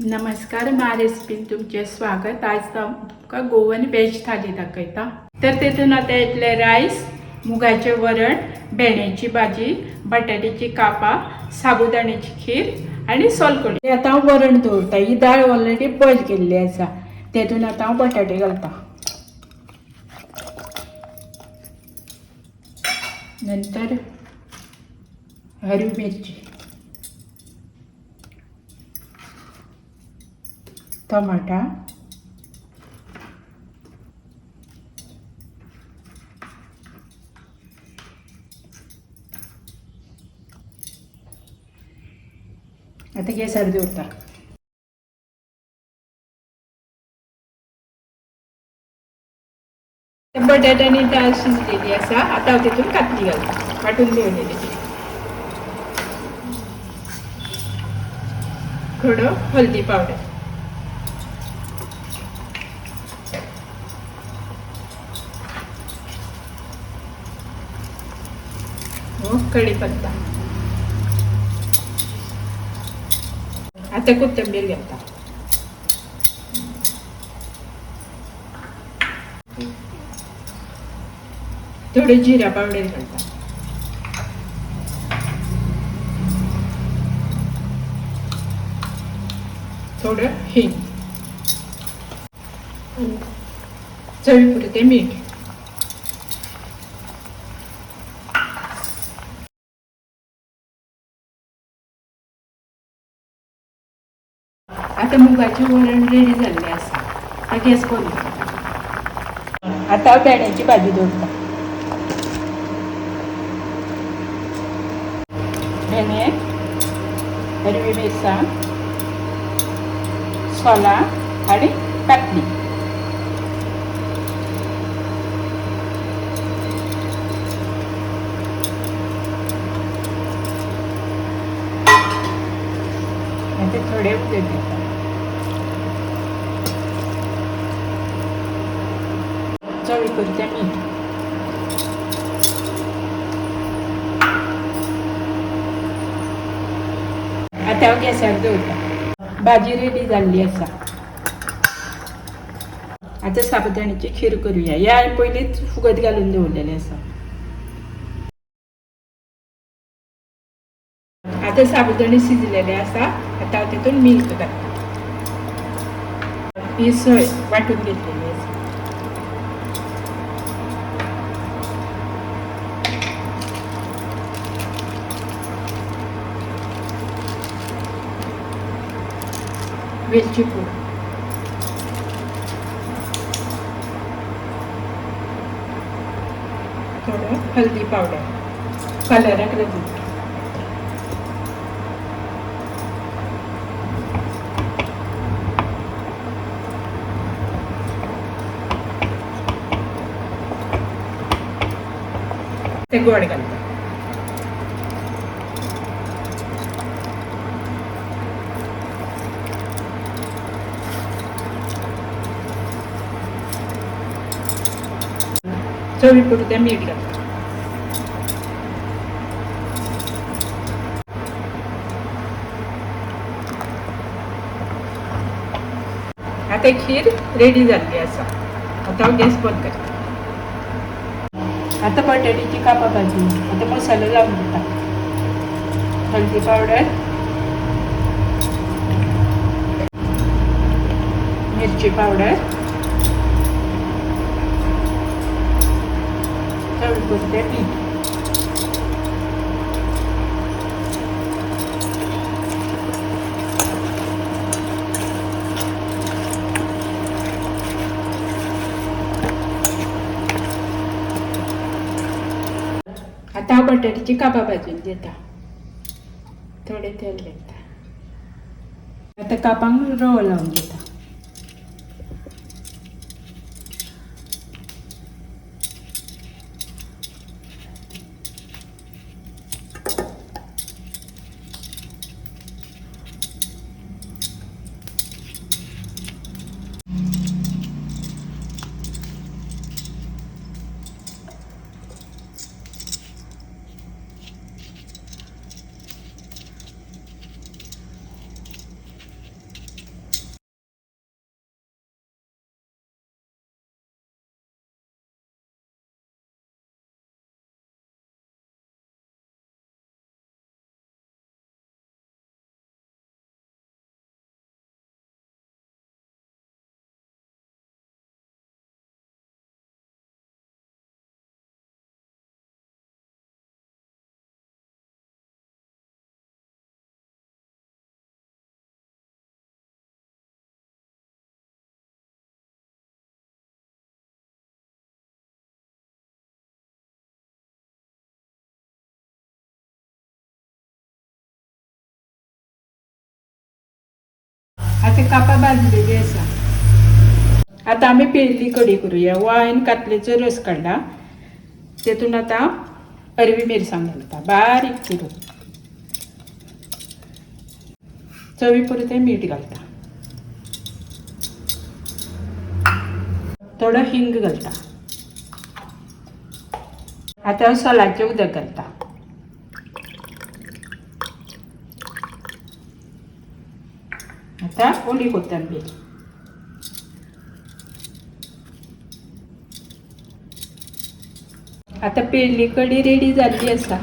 नमस्कार, मा रेसिपीन तुमचे स्वागत. आज तुमका गोवन वेज थाली दाखयता. तर तेतून आता येतले राईस, मुगाचे वरण, भेंड्याची भाजी, बटाट्याची कापा, साबुदाण्याची खीर आणि सोलकडी. आता हांव वरण दवरता. ही डाळ ऑलरेडी बॉईल केल्ली आसा. तेतून आता हांव बटाटे घालता. नंतर हरवी मिरची, टमाटा, आता गॅसार दवरता. बटाट्यानी डाळ शिजलेली आसा. आता हांव तितून कातली घालता, वाटून दवरलेली. थोडं हळदी पावडर, कढीपत्ता, आता कोथिंबीर घालता. थोडं जिरा पावडर घालता. थोडं हिंग, चवीपुरते मीठ. आता मुगाचे वरण रेडी झाले आसा. आता गॅस बंद. आता भेंड्याची भाजी दवरता. भेंडे, हिरवी मिरसांग, सोला आणि कातली. आता थोडे उदक घालता. चवीपुरते मीठ. आता गॅसार दवरता. भाजी रेडी जाल्ली आसा. आता साबुदाण्याची खीर करूया. या पयलींच फुगत घालून दवरलेले आसा. आता साबुदाणे शिजलेले आसा. आता हांव तितून मिल्क घालता. ही सोय वाटून घेतलेली आसा. वेलची पूड, थोडं हल्दी पावडर, कलराक लागून. ते गोड घालता. चवीपुरते मीठ घालता. आता खीर रेडी झाली आसा. आता गॅस बंद करता. आता बटाट्याची कापा भाजी. आता मसाला लावून घेता. हळदी पावडर, मिरची पावडर, चवीपुरते मीठ. आता बटाट्याची कापा भाजून देता. थोडे तेल घालता. आता कापांक रवो लावून घेता. आता कापा भाजलेली असा. आता आम्ही पेरली कढी करूया. वायन कातलेचो रस काढला, तेतून आता अरवी मिरसांग घालता बारीक चिरून. चवी पुरते मीठ घालता, थोडं हिंग घालता. आता सोलाचे उदक घालता. आता ओली कोथिंबीर. आता पेरली कढी रेडी झाली असा.